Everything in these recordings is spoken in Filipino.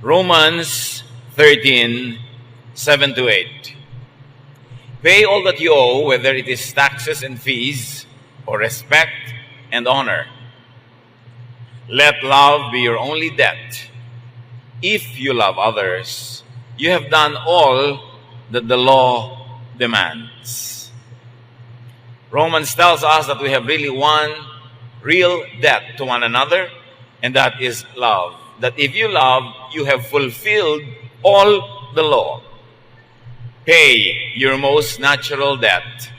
Romans 13:7-8. Pay all that you owe, whether it is taxes and fees, or respect and honor. Let love be your only debt. If you love others, you have done all that the law demands. Romans tells us that we have really one real debt to one another, and that is love. That if you love, you have fulfilled all the law. Pay your most natural debt,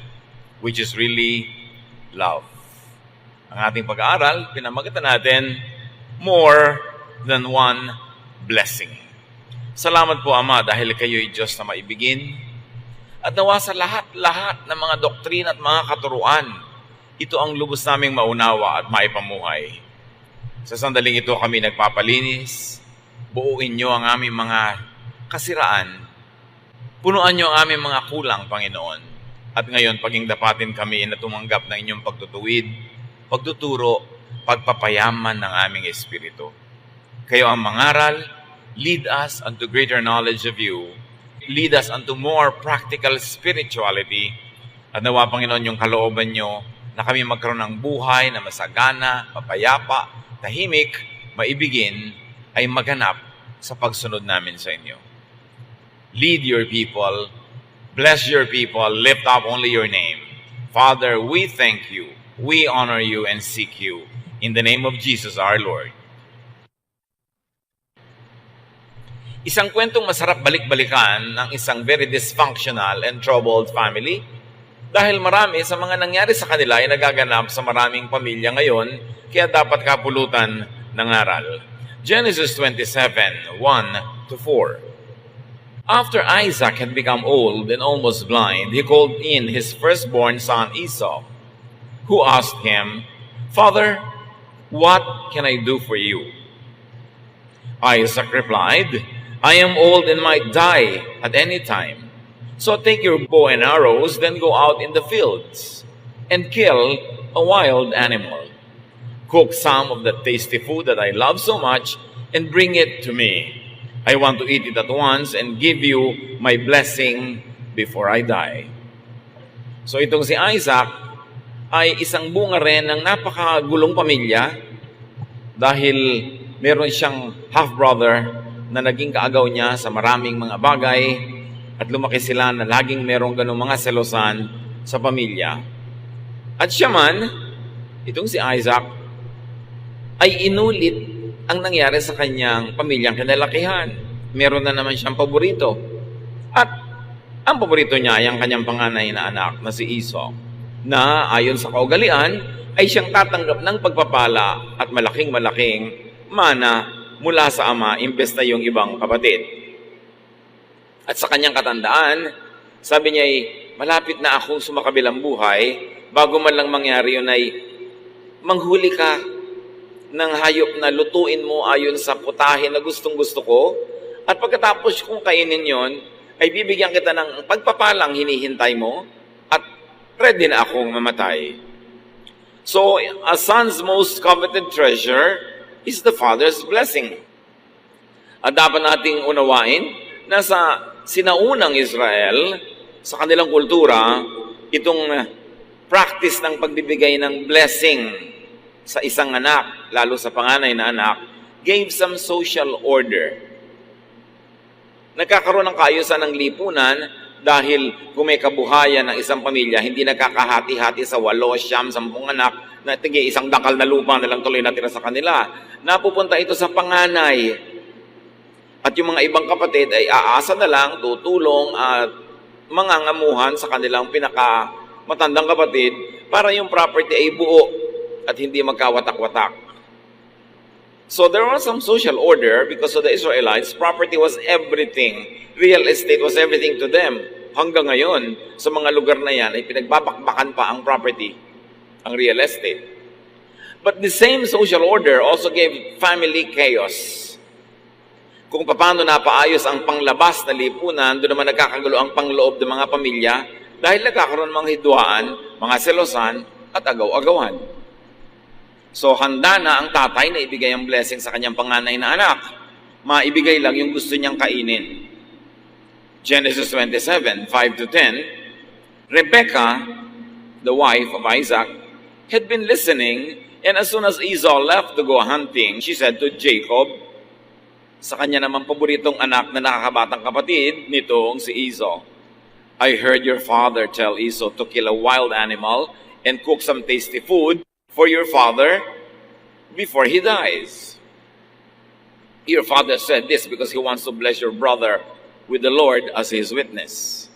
which is really love. Ang ating pag-aaral, pinamagatan natin, more than one blessing. Salamat po, Ama, dahil kayo'y Diyos na maibigin. At nawa sa lahat-lahat ng mga doktrina at mga katuruan, ito ang lubos naming maunawa at maipamuhay. Sa sandaling ito kami nagpapalinis, buuin niyo ang aming mga kasiraan, punuan niyo ang aming mga kulang, Panginoon. At ngayon, paging dapatin kami na tumanggap ng inyong pagtutuwid, pagtuturo, pagpapayaman ng aming espiritu. Kayo ang mangaral, lead us unto greater knowledge of you, lead us unto more practical spirituality, at nawa, Panginoon, yung kalooban niyo na kami magkaroon ng buhay na masagana, mapayapa, tahimik, maibigin, ay maganap sa pagsunod namin sa inyo. Lead your people, bless your people, lift up only your name. Father, we thank you, we honor you and seek you. In the name of Jesus our Lord. Isang kwentong masarap balik-balikan ng isang very dysfunctional and troubled family dahil marami sa mga nangyari sa kanila ay nagaganap sa maraming pamilya ngayon, kaya dapat kapulutan ng aral. Genesis 27:1-4. After Isaac had become old and almost blind, he called in his firstborn son Esau, who asked him, "Father, what can I do for you?" Isaac replied, "I am old and might die at any time. So take your bow and arrows, then go out in the fields and kill a wild animal. Cook some of the tasty food that I love so much and bring it to me. I want to eat it at once and give you my blessing before I die." So itong si Isaac ay isang bunga rin ng napakagulong pamilya dahil meron siyang half-brother na naging kaagaw niya sa maraming mga bagay at lumaki sila na laging merong ganong mga selosan sa pamilya. At siya man, itong si Isaac, ay inulit ang nangyari sa kanyang pamilyang kinalakihan. Meron na naman siyang paborito. At ang paborito niya ay ang kanyang panganay na anak na si Esau, na ayon sa kaugalian ay siyang tatanggap ng pagpapala at malaking-malaking mana mula sa ama imbes na yung ibang kapatid. At sa kanyang katandaan, sabi niya ay malapit na akong sumakabilang buhay, bago man lang mangyari yun ay manghuli ka ng hayop na lutuin mo ayon sa putahe na gustong-gusto ko, at pagkatapos kung kainin yon, ay bibigyan kita ng pagpapalang hinihintay mo, at ready na akong mamatay. So, a son's most coveted treasure is the father's blessing. At dapat nating unawain na sa sinaunang Israel, sa kanilang kultura, itong practice ng pagbibigay ng blessing sa isang anak, lalo sa panganay na anak, gave some social order. Nagkakaroon ng kaayusan ng lipunan dahil kung may kabuhayan ng isang pamilya, hindi nagkakahati-hati sa 8, 9, 10 anak na tige isang dakal na lupa na lang tuloy natira sa kanila. Napupunta ito sa panganay. At yung mga ibang kapatid ay aasa na lang, tutulong at mangangamuhan sa kanilang pinakamatandang kapatid para yung property ay buo at hindi magkawatak-watak. So there was some social order because of the Israelites. Property was everything. Real estate was everything to them. Hanggang ngayon, sa mga lugar na yan, ay pinagbabakbakan pa ang property, ang real estate. But the same social order also gave family chaos. Kung paano napaayos ang panglabas na lipunan, doon naman nagkakagulo ang pangloob ng mga pamilya dahil nagkakaroon ng mga hidwaan, mga selosan, at agaw-agawan. So, handa na ang tatay na ibigay ang blessing sa kanyang panganay na anak. maibigay lang yung gusto niyang kainin. Genesis 27, 5 to 10, Rebekah, the wife of Isaac, had been listening, and as soon as Esau left to go hunting, she said to Jacob, sa kanya naman paboritong anak na nakakabatang kapatid nitong si Esau, I heard your father tell Esau to kill a wild animal and cook some tasty food for your father before he dies. Your father said this because he wants to bless your brother with the Lord as his witness.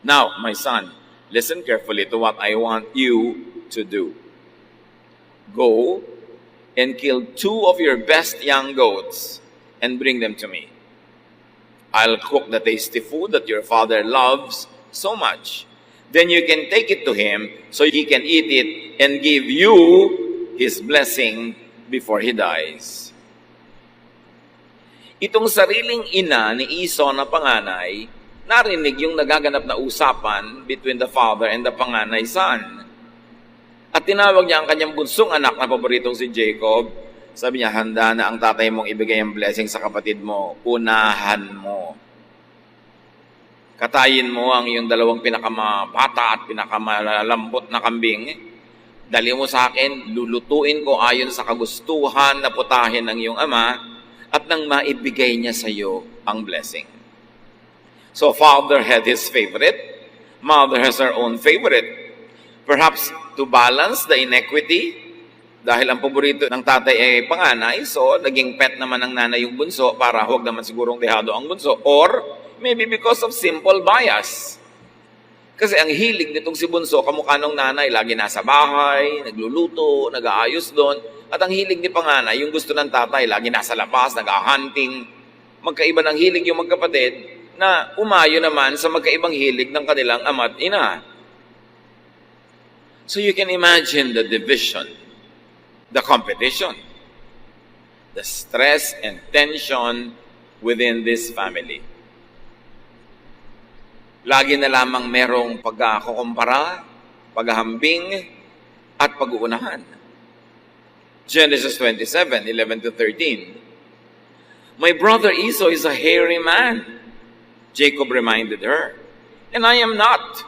Now, my son, listen carefully to what I want you to do. Go and kill 2 of your best young goats and bring them to me. I'll cook the tasty food that your father loves so much. Then you can take it to him so he can eat it and give you his blessing before he dies. Itong sariling ina ni Esau na panganay, narinig yung nagaganap na usapan between the father and the panganay son. At tinawag niya ang kanyang bunsong anak na paboritong si Jacob. Sabi niya, handa na ang tatay mong ibigay ang blessing sa kapatid mo. Unahan mo. Katayin mo ang iyong 2 pinakamabata at pinakamalambot na kambing. Dali mo sa akin, lulutuin ko ayon sa kagustuhan na putahin ng iyong ama at nang maibigay niya sa iyo ang blessing. So father had his favorite, mother has her own favorite. Perhaps to balance the inequity, dahil ang paborito ng tatay ay panganay, so naging pet naman ng nanay yung bunso para huwag naman sigurong dehado ang bunso. Or maybe because of simple bias. Kasi ang hilig nitong si bunso, kamukha ng nanay, lagi nasa bahay, nagluluto, nag-aayos doon. At ang hilig ni panganay, yung gusto ng tatay, lagi nasa labas, nag-hunting. Magkaiba ng hilig yung magkapatid na umayo naman sa magkaibang hilig ng kanilang ama't ina. So you can imagine the division, the competition, the stress and tension within this family. Lagi na lamang merong pagkukumpara, paghahambing, at pag-uunahan. Genesis 27, 11 to 13. My brother Esau is a hairy man, Jacob reminded her, and I am not.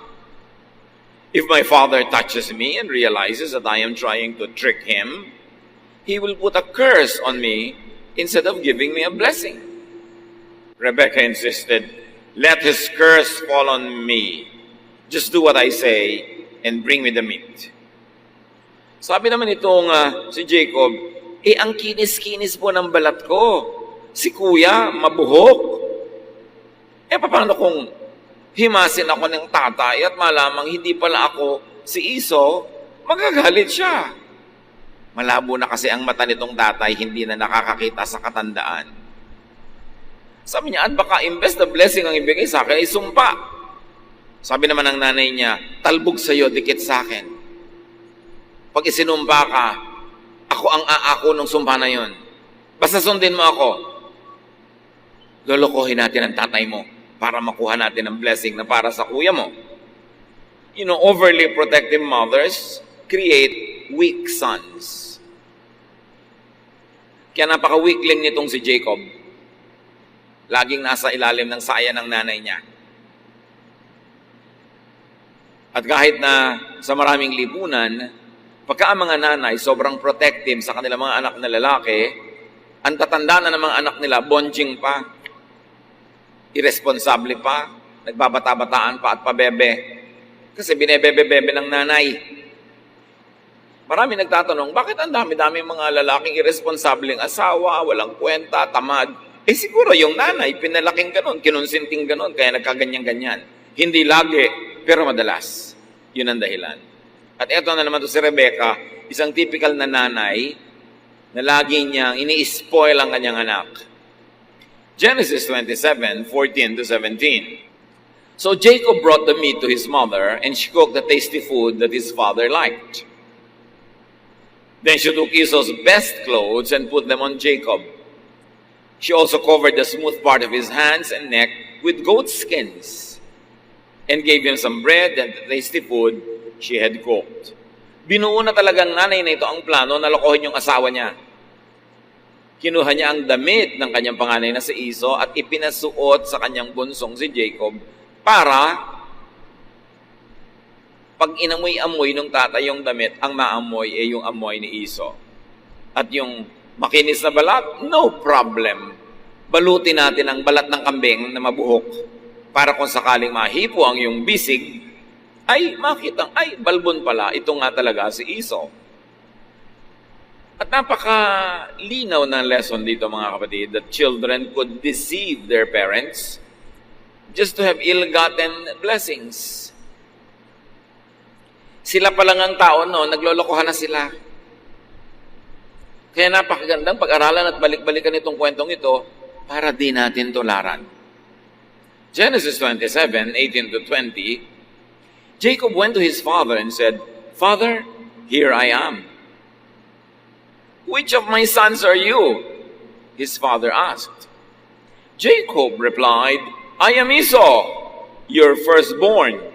If my father touches me and realizes that I am trying to trick him, he will put a curse on me instead of giving me a blessing. Rebekah insisted, let his curse fall on me. Just do what I say and bring me the meat. Sabi naman itong si Jacob, ang kinis-kinis po ng balat ko. Si kuya, mabuhok. Paano kung himasin ako ng tatay at malamang hindi pala ako si Esau, magagalit siya. Malabo na kasi ang mata nitong tatay, hindi na nakakakita sa katandaan. Sabi niya, at baka imbes na blessing ang ibigay sa akin, ay sumpa. Sabi naman ng nanay niya, talbog sa'yo, dikit sa akin. Pag isinumpa ka, ako ang aako ng sumpa na yon. Basta sundin mo ako. Lolokohin natin ang tatay mo para makuha natin ang blessing na para sa kuya mo. You know, overly protective mothers create weak sons. Kaya napaka-weakling nitong si Jacob. Laging nasa ilalim ng saya ng nanay niya. At kahit na sa maraming lipunan, pagka ang mga nanay sobrang protective sa kanilang mga anak na lalaki, ang tatanda na ng mga anak nila, bonjing pa, irresponsable pa, nagbabata-bataan pa at pabebe. Kasi binebebe-bebe ng nanay. Marami nagtatanong, bakit ang dami-dami mga lalaking irresponsableng asawa, walang kwenta, tamad? Siguro yung nanay, pinalaking ganon, kinonsinting ganon, kaya nagkaganyan-ganyan. Hindi lagi, pero madalas. Yun ang dahilan. At eto na naman to si Rebekah, isang typical na nanay na lagi niyang ini-spoil ang kanyang anak. Genesis 27, 14 to 17. So Jacob brought the meat to his mother, and she cooked the tasty food that his father liked. Then she took Esau's best clothes and put them on Jacob. She also covered the smooth part of his hands and neck with goat skins and gave him some bread and the tasty food she had cooked. Binuo na talagang nanay na ito ang plano na lokohin yung asawa niya. kinuha niya ang damit ng kanyang panganay na si Esau at ipinasuot sa kanyang bunsong si Jacob para pag inamoy-amoy ng tatay yung damit, ang maamoy ay yung amoy ni Esau. At yung makinis na balat, no problem. Balutin natin ang balat ng kambing na mabuhok para kung sakaling mahipo ang yung bisig, ay makita, ay balbon pala, ito nga talaga si Esau. At napakalinaw ng lesson dito mga kapatid, that children could deceive their parents just to have ill-gotten blessings. Sila pa lang ang tao, no? Naglolokohan na sila. Kaya napakagandang pag-aralan at balik-balikan itong kwentong ito para di natin tularan. Genesis 27, 18 to 20, Jacob went to his father and said, "Father, here I am." "Which of my sons are you?" his father asked. Jacob replied, "I am Esau, your firstborn.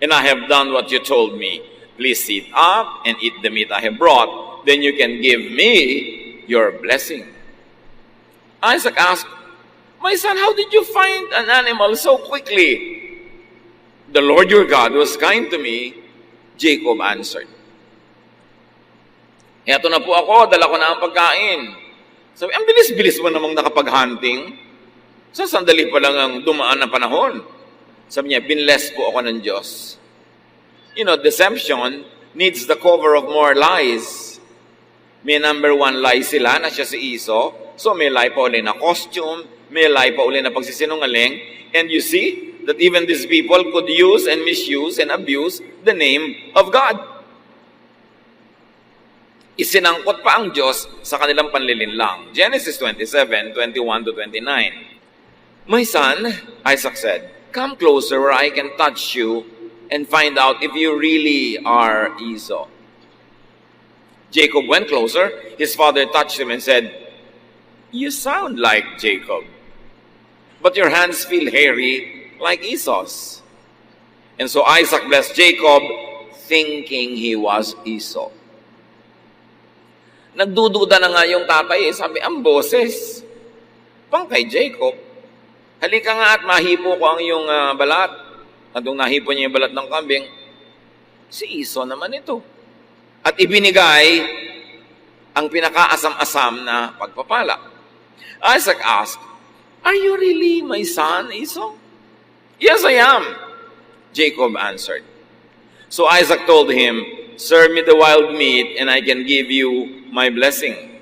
And I have done what you told me. Please sit up and eat the meat I have brought. Then you can give me your blessing." Isaac asked, "My son, how did you find an animal so quickly?" "The Lord your God was kind to me," Jacob answered. "Eto na po ako, dala ko na ang pagkain." Sabi, ang bilis-bilis mo namang nakapag-hunting. Sa sandali pa lang ang dumaan na panahon. Sabi niya, binless po ako ng Diyos. You know, deception needs the cover of more lies. May number one lie sila na siya si Esau. So may lie pa uli na costume, may lie pa uli na pagsisinungaling. And you see that even these people could use and misuse and abuse the name of God. Isinangkot pa ang Diyos sa kanilang panlilinlang. Genesis 27, 21 to 29. "My son," Isaac said, "come closer where I can touch you and find out if you really are Esau." Jacob went closer. His father touched him and said, "You sound like Jacob, but your hands feel hairy like Esau's." And so Isaac blessed Jacob, thinking he was Esau. Nagdududa na nga yung tatay. Sabi, ang boses, pang kay Jacob. "Halika nga at mahipo ko ang iyong balat." At nung nahipo niya yung balat ng kambing, si Esau naman ito. At ibinigay ang pinakaasam-asam na pagpapala. Isaac asked, "Are you really my son, Esau?" "Yes, I am," Jacob answered. So Isaac told him, "Serve me the wild meat, and I can give you my blessing."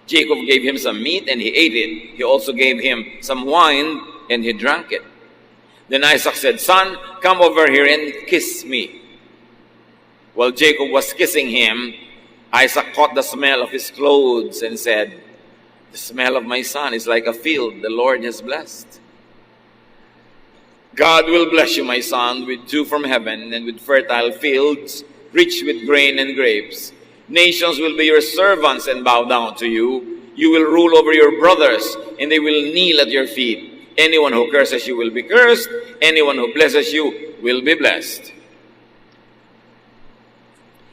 Jacob gave him some meat, and he ate it. He also gave him some wine, and he drank it. Then Isaac said, "Son, come over here and kiss me." While Jacob was kissing him, Isaac caught the smell of his clothes and said, "The smell of my son is like a field the Lord has blessed." "God will bless you, my son, with dew from heaven and with fertile fields, rich with grain and grapes. Nations will be your servants and bow down to you. You will rule over your brothers, and they will kneel at your feet. Anyone who curses you will be cursed. Anyone who blesses you will be blessed."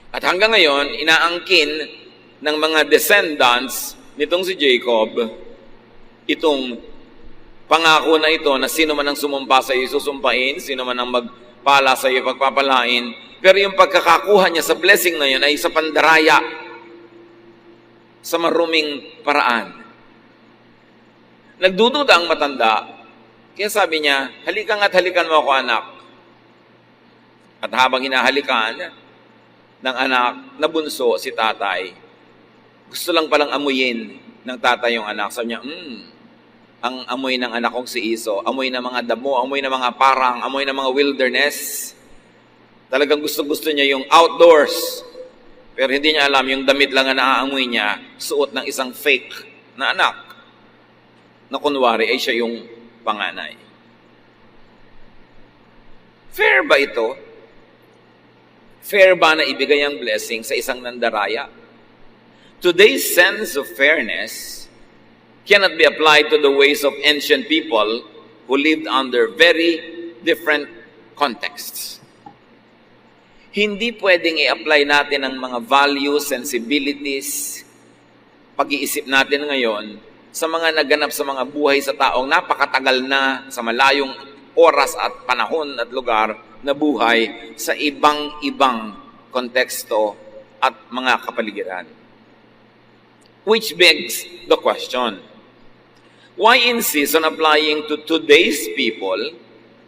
At hanggang ngayon, inaangkin ng mga descendants nitong si Jacob, itong pangako na ito na sino man ang sumumpa sa iyo, susumpain, sino man ang magpala sa iyo, pagpapalain. Pero yung pagkakakuha niya sa blessing na yun ay sa pandaraya, sa maruming paraan. Nagdududa ang matanda, kaya sabi niya, "Halika nga't halikan mo ako, anak." At habang hinahalikan ng anak na bunso si tatay, gusto lang palang amuyin ng tatay yung anak. Sabi niya, ang amoy ng anak kong si Esau, amoy ng mga damo, amoy ng mga parang, amoy ng mga wilderness. Talagang gusto-gusto niya yung outdoors. Pero hindi niya alam, yung damit lang na naaamoy niya, suot ng isang fake na anak, na kunwari ay siya yung panganay. Fair ba ito? Fair ba na ibigay ang blessing sa isang nandaraya? Today's sense of fairness cannot be applied to the ways of ancient people who lived under very different contexts. Hindi pwedeng i-apply natin ang mga values, sensibilities pag-iisip natin ngayon sa mga naganap sa mga buhay sa taong napakatagal na sa malayong oras at panahon at lugar na buhay sa ibang-ibang konteksto at mga kapaligiran. Which begs the question, why insist on applying to today's people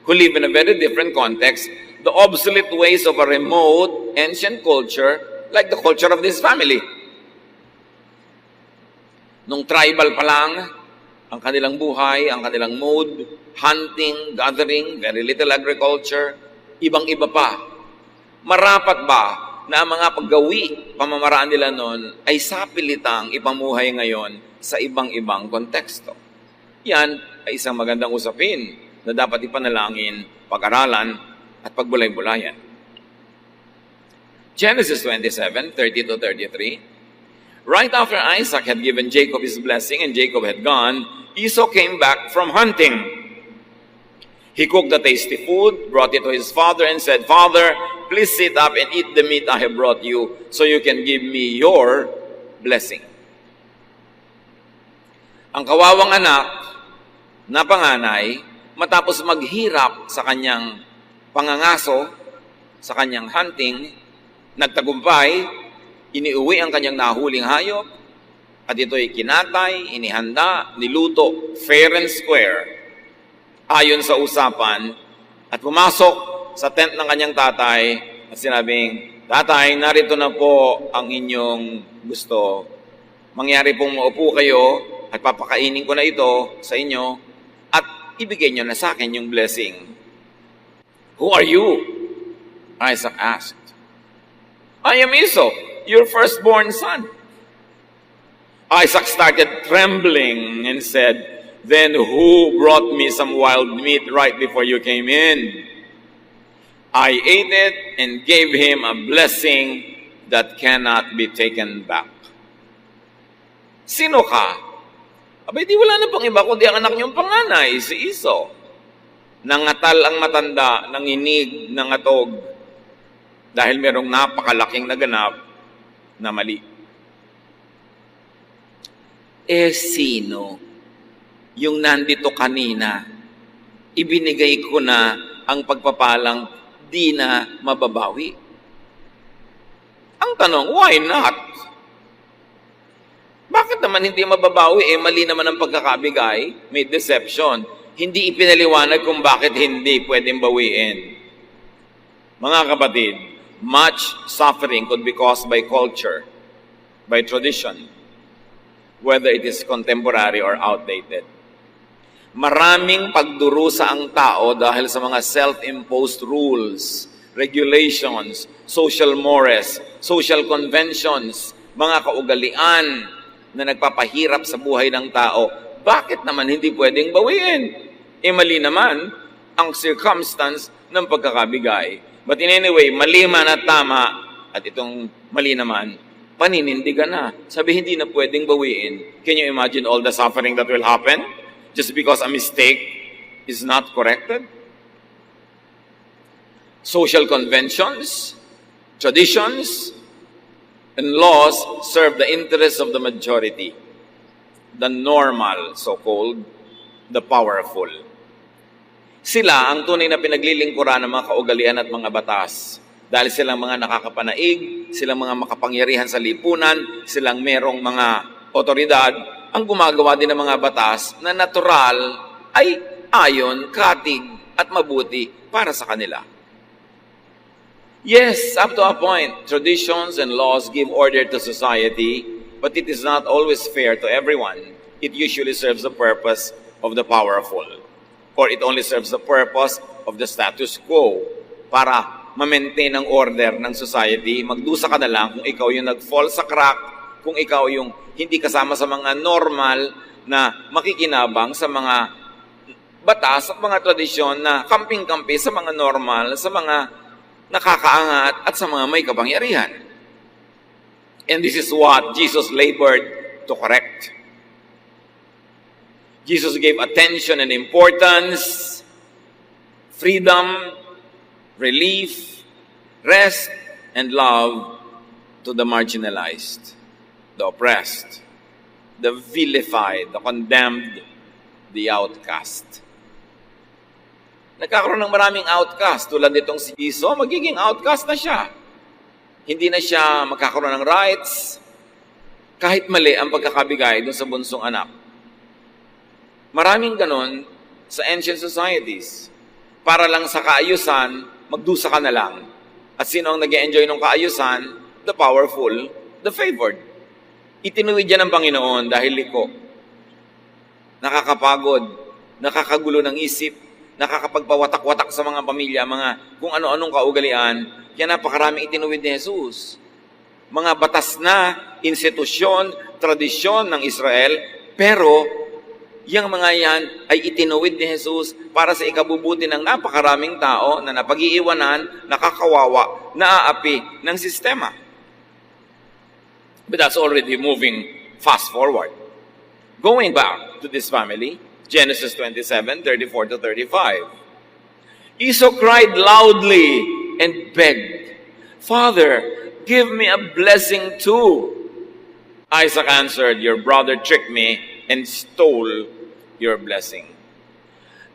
who live in a very different context the obsolete ways of a remote, ancient culture like the culture of this family? Nung tribal pa lang, ang kanilang buhay, ang kanilang mode, hunting, gathering, very little agriculture, ibang-iba pa. Marapat ba na ang mga paggawi, pamamaraan nila noon ay sapilitang ipamuhay ngayon sa ibang-ibang konteksto? Yan ay isang magandang usapin na dapat ipanalangin, pag-aralan, at pagbulay-bulayan. Genesis 27:30-33. Right after Isaac had given Jacob his blessing and Jacob had gone, Esau came back from hunting. He cooked the tasty food, brought it to his father, and said, "Father, please sit up and eat the meat I have brought you, so you can give me your blessing." Ang kawawang anak na panganay, matapos maghirap sa kanyang pangangaso, sa kanyang hunting, nagtagumpay, iniuwi ang kanyang nahuling hayop, at ito'y kinatay, inihanda, niluto, fair and square, ayon sa usapan, at pumasok sa tent ng kanyang tatay at sinabing, "Tatay, narito na po ang inyong gusto. Mangyari pong maupo kayo at papakainin ko na ito sa inyo at ibigay nyo na sa akin yung blessing." "Who are you?" Isaac asked. "I am Esau, your firstborn son." Isaac started trembling and said, "Then who brought me some wild meat right before you came in? I ate it and gave him a blessing that cannot be taken back." "Sino ka?" "Abay, di wala na pang iba kundi ang anak niyong panganay, si Esau." Nangatal ang matanda, nanginig, nangatog, dahil merong napakalaking naganap na mali. Sino yung nandito kanina? Ibinigay ko na ang pagpapalang di na mababawi. Ang tanong, why not? Bakit naman hindi mababawi? Mali naman ang pagkakabigay, may deception. Hindi ipinaliwanag kung bakit hindi pwedeng bawiin. Mga kapatid, much suffering could be caused by culture, by tradition, whether it is contemporary or outdated. Maraming pagdurusa ang tao dahil sa mga self-imposed rules, regulations, social mores, social conventions, mga kaugalian na nagpapahirap sa buhay ng tao. Bakit naman hindi pwedeng bawiin? Mali naman ang circumstance ng pagkakabigay. But in any way, mali man at tama, at itong mali naman, paninindigan na. Sabi, hindi na pwedeng bawiin. Can you imagine all the suffering that will happen just because a mistake is not corrected? Social conventions, traditions, and laws serve the interests of the majority, the normal, so-called, the powerful. Sila ang tunay na pinaglilingkuran ng mga kaugalian at mga batas. Dahil silang mga nakakapanaig, silang mga makapangyarihan sa lipunan, silang merong mga otoridad, ang gumagawa din ng mga batas na natural ay ayon, katig at mabuti para sa kanila. Yes, up to a point, traditions and laws give order to society, but it is not always fair to everyone. It usually serves the purpose of the powerful, or it only serves the purpose of the status quo para ma-maintain ang order ng society. Magdusa ka na lang kung ikaw yung nag-fall sa crack, kung ikaw yung hindi kasama sa mga normal na makikinabang sa mga batas at mga tradisyon na kamping-kampi sa mga normal, sa mga nakakaangat at sa mga may kapangyarihan. And this is what Jesus labored to correct. Jesus gave attention and importance, freedom, relief, rest, and love to the marginalized, the oppressed, the vilified, the condemned, the outcast. Nagkakaroon ng maraming outcast. Tulad nitong si Esau, magiging outcast na siya. Hindi na siya magkakaroon ng rights, kahit mali ang pagkakabigay doon sa bunsong anak. Maraming ganon sa ancient societies. Para lang sa kaayusan, magdusa ka na lang. At sino ang nag-enjoy ng kaayusan? The powerful, the favored. Itinuwid yan ng Panginoon dahil liko. Nakakapagod, nakakagulo ng isip, nakakapagpawatak-watak sa mga pamilya, mga kung ano-anong kaugalian, kaya napakaraming itinuwid ni Jesus. Mga batas na, institusyon, tradisyon ng Israel, pero yung mga yan ay itinuwid ni Jesus para sa ikabubuti ng napakaraming tao na napag-iiwanan, nakakawawa, naaapi ng sistema. But that's already moving fast forward. Going back to this family, Genesis 27, 34 to 35. Esau cried loudly and begged, "Father, give me a blessing too." Isaac answered, "Your brother tricked me and stole your blessing."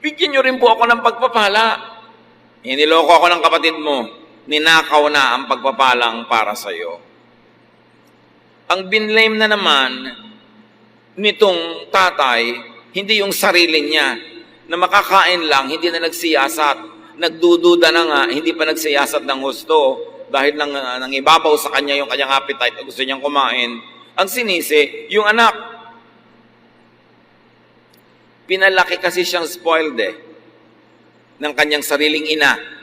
Bigyan niyo rin po ako ng pagpapala. Iniloko ako ng kapatid mo. Ninakaw na ang pagpapalang para sa iyo. Ang binlame na naman nitong tatay, hindi yung sarili niya, na makakain lang, hindi na nagsiyasat. Nagdududa na nga, hindi pa nagsiyasat ng husto dahil nang ibabaw sa kanya yung kanyang appetite at gusto niyang kumain. Ang sinisi, yung anak. Pinalaki kasi siyang spoiled ng kanyang sariling ina.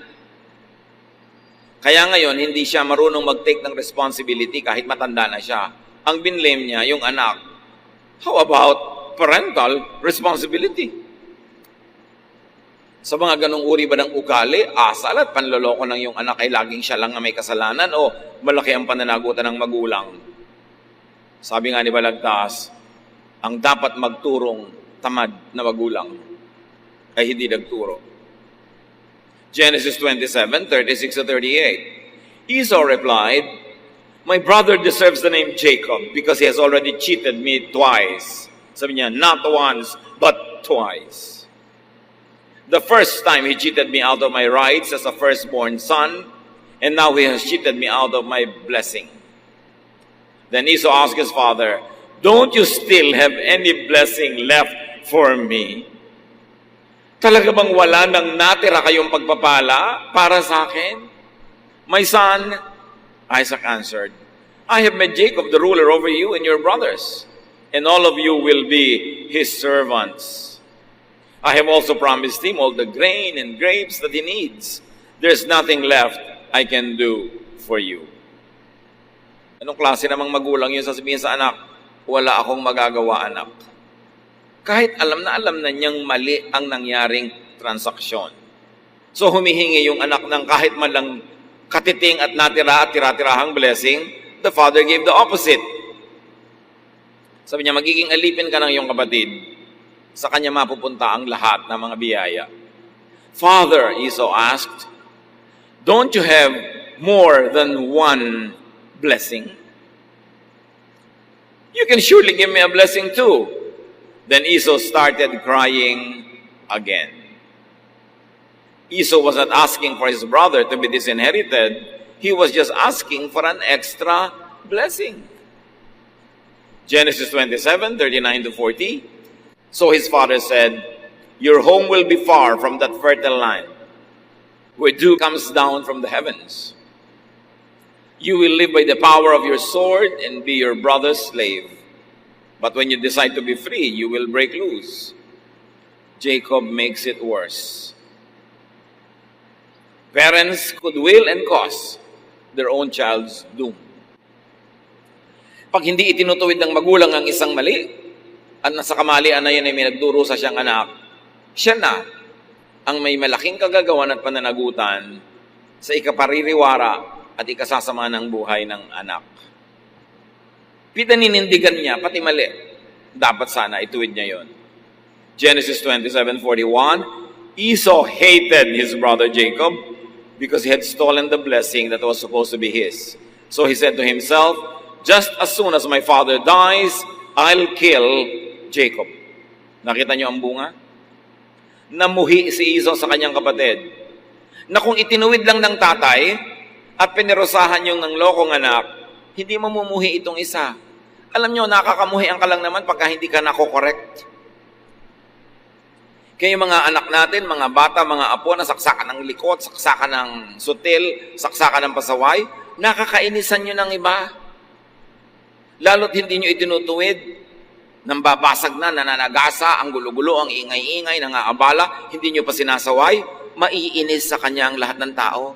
Kaya ngayon, hindi siya marunong mag-take ng responsibility kahit matanda na siya. Ang binlame niya, yung anak. How about parental responsibility? Sa mga ganong uri ba ng ugali, asal at panloloko ng yung anak ay laging siya lang na may kasalanan o malaki ang pananagutan ng magulang? Sabi nga ni Balagtas, ang dapat magturong tamad na magulang ay hindi nagturo. Genesis 27, 36 to 38. Esau replied, "My brother deserves the name Jacob because he has already cheated me twice." Sabi niya, not once, but twice. The first time he cheated me out of my rights as a firstborn son, and now he has cheated me out of my blessing. Then Esau asked his father, "Don't you still have any blessing left for me?" Talaga bang wala nang natira kayong pagpapala para sa akin? "My son," Isaac answered, "I have made Jacob the ruler over you and your brothers, and all of you will be his servants. I have also promised him all the grain and grapes that he needs. There's nothing left I can do for you." Anong klase namang magulang yun sasabihin sa anak? Wala akong magagawa, anak. Kahit alam na niyang mali ang nangyaring transaksyon. So humihingi yung anak ng kahit man lang katiting at natira at tira-tirahang blessing, the father gave the opposite. Sabi niya, magiging alipin ka ng iyong kapatid. Sa kanya mapupunta ang lahat ng mga biyaya. "Father," Esau asked, "don't you have more than one blessing? You can surely give me a blessing too." Then Esau started crying again. Esau was not asking for his brother to be disinherited. He was just asking for an extra blessing. Genesis 27, 39 to 40. So his father said, "Your home will be far from that fertile land, where dew comes down from the heavens. You will live by the power of your sword and be your brother's slave. But when you decide to be free, you will break loose." Jacob makes it worse. Parents could will and cause their own child's doom. Pag hindi itinutuwid ng magulang ang isang mali, at nasa kamalian na yan ay may nagdurusa siyang anak, siya na ang may malaking kagagawan at pananagutan sa ikapaririwara at ikasasama ng buhay ng anak. Pinaninindigan niya, pati mali. Dapat sana ituwid niya yon. Genesis 27:41, Esau hated his brother Jacob because he had stolen the blessing that was supposed to be his. So he said to himself, "Just as soon as my father dies, I'll kill Jacob. Nakita niyo ang bunga? Namuhi si Esau sa kanyang kapatid na kung itinuwid lang ng tatay at pinirusahan yung ng lokong anak, hindi mamumuhi itong isa. Alam niyo, nakakamuhian ka lang naman pagka hindi ka nako-correct. Kaya yung mga anak natin, mga bata, mga apo na saksakan ng likot, saksakan ng sutil, saksakan ng pasaway, nakakainisan nyo ng iba. Lalo't hindi nyo itinutuwid, nang babasag na, nananagasa, ang gulo-gulo, ang ingay-ingay, nangaabala, hindi nyo pa sinasaway, maiinis sa kanya ang lahat ng tao.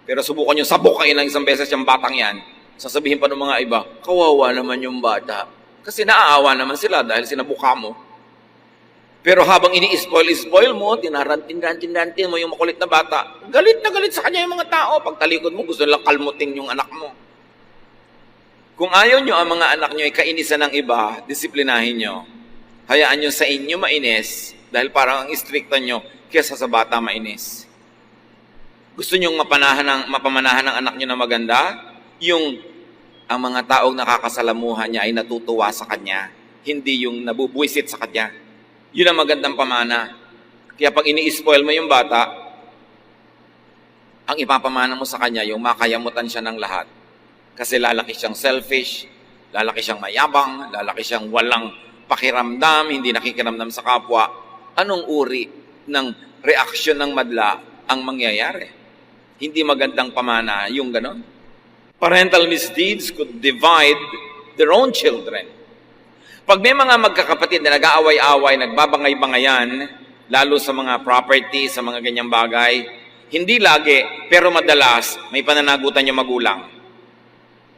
Pero subukan nyo, sabukain lang isang beses yung batang yan, sasabihin pa ng mga iba, kawawa naman yung bata. Kasi naaawa naman sila dahil sinabuka mo. Pero habang ini-spoil mo, tinarantin mo yung makulit na bata, galit na galit sa kanya yung mga tao. Pag talikod mo, gusto nilang kalmutin yung anak mo. Kung ayaw nyo ang mga anak nyo ay kainisan ng iba, disiplinahin nyo. Hayaan nyo sa inyo mainis dahil parang ang istrikta nyo kesa sa bata mainis. Gusto nyo mapamanahan ng anak nyo na maganda? Yung ang mga taong nakakasalamuhan niya ay natutuwa sa kanya, hindi yung nabubuisit sa kanya. Yun ang magandang pamana. Kaya pag ini-spoil mo yung bata, ang ipapamana mo sa kanya, yung makayamutan siya ng lahat. Kasi lalaki siyang selfish, lalaki siyang mayabang, lalaki siyang walang pakiramdam, hindi nakikiramdam sa kapwa. Anong uri ng reaksyon ng madla ang mangyayari? Hindi magandang pamana yung ganon. Parental misdeeds could divide their own children. Pag may mga magkakapatid na nag-aaway-away, nagbabangay-bangayan, lalo sa mga property, sa mga ganyang bagay, hindi lagi, pero madalas, may pananagutan yung magulang.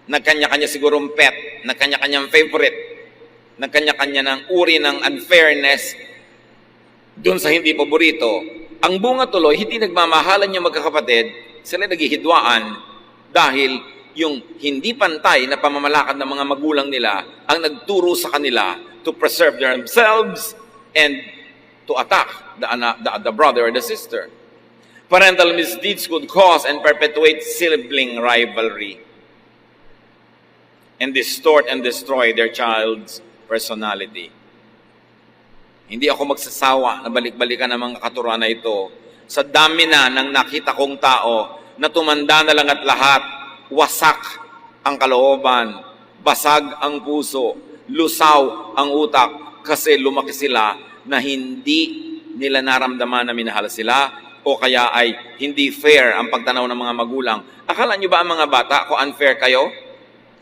Nagkanya-kanya sigurong pet, nagkanya-kanyang favorite, nagkanya-kanya ng uri ng unfairness doon sa hindi paborito. Ang bunga tuloy, hindi nagmamahalan yung magkakapatid, sila naghihidwaan dahil yung hindi pantay na pamamalakad ng mga magulang nila ang nagturo sa kanila to preserve themselves and to attack the brother or the sister. Parental misdeeds could cause and perpetuate sibling rivalry and distort and destroy their child's personality. Hindi ako magsasawa na balik-balikan ang mga katuruan na ito sa dami na ng nakita kong tao na tumanda na lang at lahat, wasak ang kalooban, basag ang puso, lusaw ang utak kasi lumaki sila na hindi nila naramdaman na minahal sila o kaya ay hindi fair ang pagtanaw ng mga magulang. Akala nyo ba ang mga bata kung unfair kayo?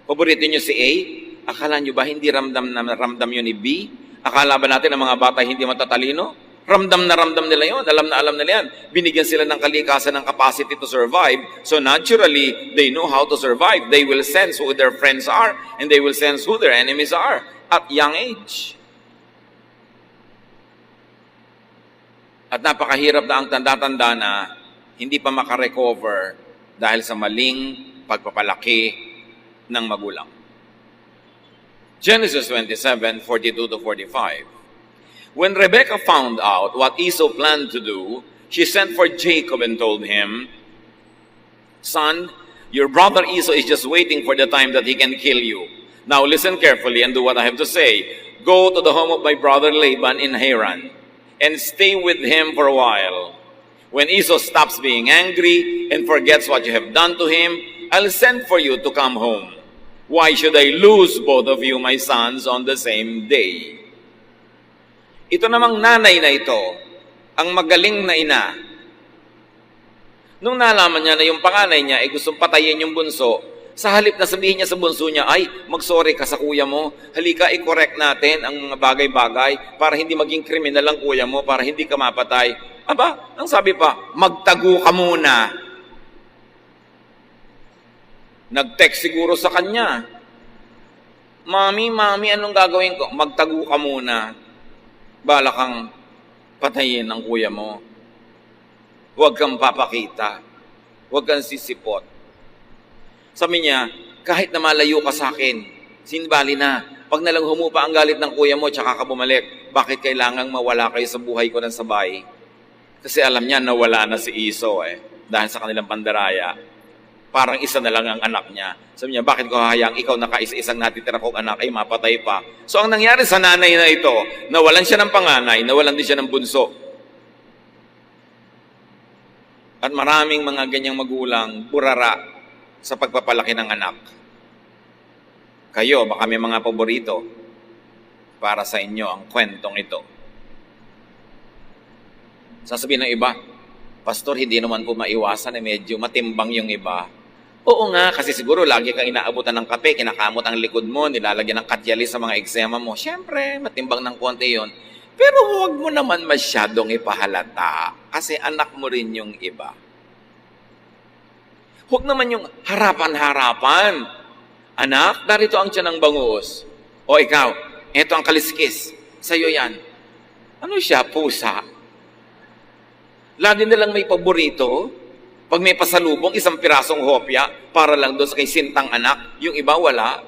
Paborito nyo si A? Akala nyo ba hindi ramdam yun ni B? Akala ba natin ang mga bata hindi matatalino? Ramdam na ramdam nila yun. Alam na alam nila yan. Binigyan sila ng kalikasan ng capacity to survive. So naturally, they know how to survive. They will sense who their friends are and they will sense who their enemies are at young age. At napakahirap na ang tanda-tanda na hindi pa makarecover dahil sa maling pagpapalaki ng magulang. Genesis 27:42-45. When Rebekah found out what Esau planned to do, she sent for Jacob and told him, "Son, your brother Esau is just waiting for the time that he can kill you. Now listen carefully and do what I have to say. Go to the home of my brother Laban in Haran and stay with him for a while. When Esau stops being angry and forgets what you have done to him, I'll send for you to come home. Why should I lose both of you, my sons, on the same day?" Ito namang nanay na ito, ang magaling na ina. Nung nalaman niya na yung panganay niya ay gustong patayin yung bunso, sa halip na sabihin niya sa bunso niya, ay, mag-sorry ka sa kuya mo, halika i-correct natin ang mga bagay-bagay para hindi maging kriminal ang kuya mo, para hindi ka mapatay. Aba, ang sabi pa, magtago ka muna. Nag-text siguro sa kanya, Mami, anong gagawin ko? Magtago ka muna. Bala kang patayin ang kuya mo. Huwag kang papakita. Huwag kang sisipot. Sabi niya, kahit na malayo ka sa akin, sinbali na. Pag nalang humupa ang galit ng kuya mo, tsaka ka bumalik, bakit kailangang mawala kayo sa buhay ko ng sabay? Kasi alam niya, nawala na si Esau dahil sa kanilang pandaraya. Parang isa na lang ang anak niya. Sabi niya, bakit ko hahayang ikaw nakaisa-isang natitira kong anak ay mapatay pa? So ang nangyari sa nanay na ito, nawalan siya ng panganay, nawalan din siya ng bunso. At maraming mga ganyang magulang burara sa pagpapalaki ng anak. Kayo, baka may mga paborito para sa inyo ang kwentong ito. Sasabihin ng iba, Pastor, hindi naman po maiwasan, medyo matimbang yung iba. Oo nga, kasi siguro lagi kang inaabutan ng kape, kinakamot ang likod mo, nilalagyan ng katyali sa mga eksema mo. Siyempre, matimbang ng konti yon. Pero huwag mo naman masyadong ipahalata, kasi anak mo rin yung iba. Huwag naman yung harapan-harapan. Anak, darito ang tiyan ng bangus. O ikaw, eto ang kaliskis. Sa'yo yan. Ano siya? Pusa. Lagi nilang may paborito. Pag may pasalubong, isang pirasong hopya para lang doon sa kay sintang anak. Yung iba, wala.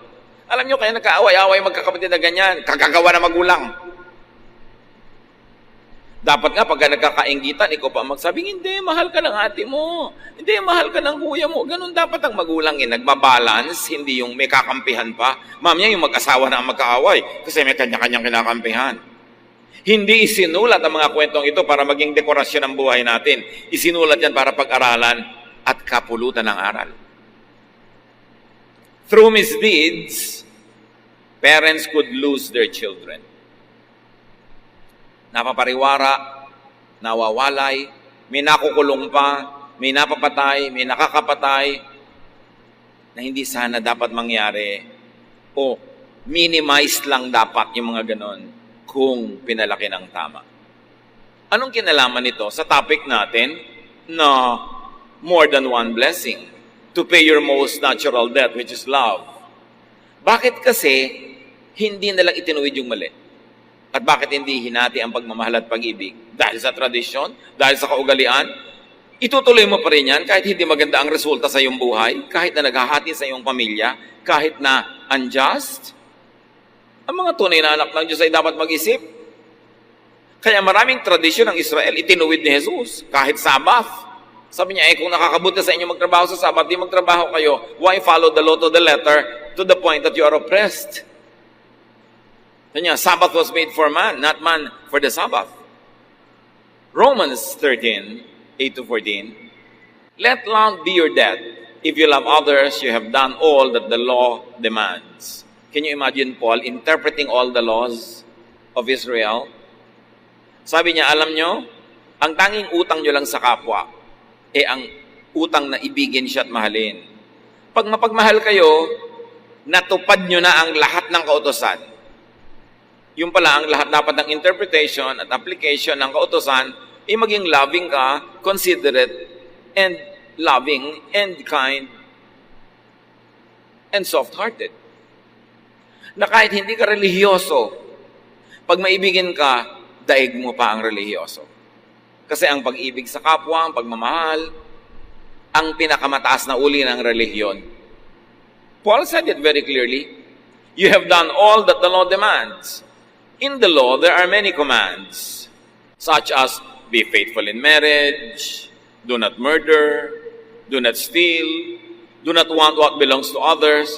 Alam nyo, kaya nagkaaway-away magkakapatid na ganyan. Kagagawa na magulang. Dapat nga, pagka nagkakainggitan, ikaw pa magsabing, hindi, mahal ka ng ate mo. Hindi, mahal ka ng kuya mo. Ganun dapat ang magulang. Nagbabalance, hindi yung may kakampihan pa. Mamaya yung mag-asawa na ang magkaaway kasi may kanya-kanyang kinakampihan. Hindi isinulat ang mga kwentong ito para maging dekorasyon ng buhay natin. Isinulat yan para pag-aralan at kapulutan ng aral. Through misdeeds, parents could lose their children. Napapariwara, nawawalay, may nakukulong pa, may napapatay, may nakakapatay, na hindi sana dapat mangyari o minimize lang dapat yung mga ganon kung pinalaki ng tama. Anong kinalaman nito sa topic natin na more than one blessing to pay your most natural debt, which is love? Bakit kasi hindi nalang itinuwid yung mali? At bakit hindi hinati ang pagmamahal at pag-ibig? Dahil sa tradisyon? Dahil sa kaugalian? Itutuloy mo pa rin yan kahit hindi maganda ang resulta sa iyong buhay, kahit na naghahati sa iyong pamilya, kahit na unjust? Ang mga tunay na anak ng Diyos ay dapat mag-isip. Kaya maraming tradisyon ng Israel itinuwid ni Jesus, kahit Sabbath. Sabi niya, kung nakakabuti sa inyo magtrabaho sa Sabbath, di magtrabaho kayo. Why follow the law to the letter to the point that you are oppressed? Sabi niya, Sabbath was made for man, not man for the Sabbath. Romans 13, 8-14. Let love be your debt. If you love others, you have done all that the law demands. Can you imagine Paul interpreting all the laws of Israel? Sabi niya, alam nyo, ang tanging utang nyo lang sa kapwa, ang utang na ibigin siya at mahalin. Pag mapagmahal kayo, natupad nyo na ang lahat ng kautosan. Yung pala, ang lahat dapat ng interpretation at application ng kautosan, maging loving ka, considerate, and loving, and kind, and soft-hearted. Na kahit hindi ka relihiyoso, pag maibigin ka, daig mo pa ang relihiyoso. Kasi ang pag-ibig sa kapwa, ang pagmamahal, ang pinakamataas na uli ng relihiyon. Paul said it very clearly. You have done all that the law demands. In the law, there are many commands, such as be faithful in marriage, do not murder, do not steal, do not want what belongs to others.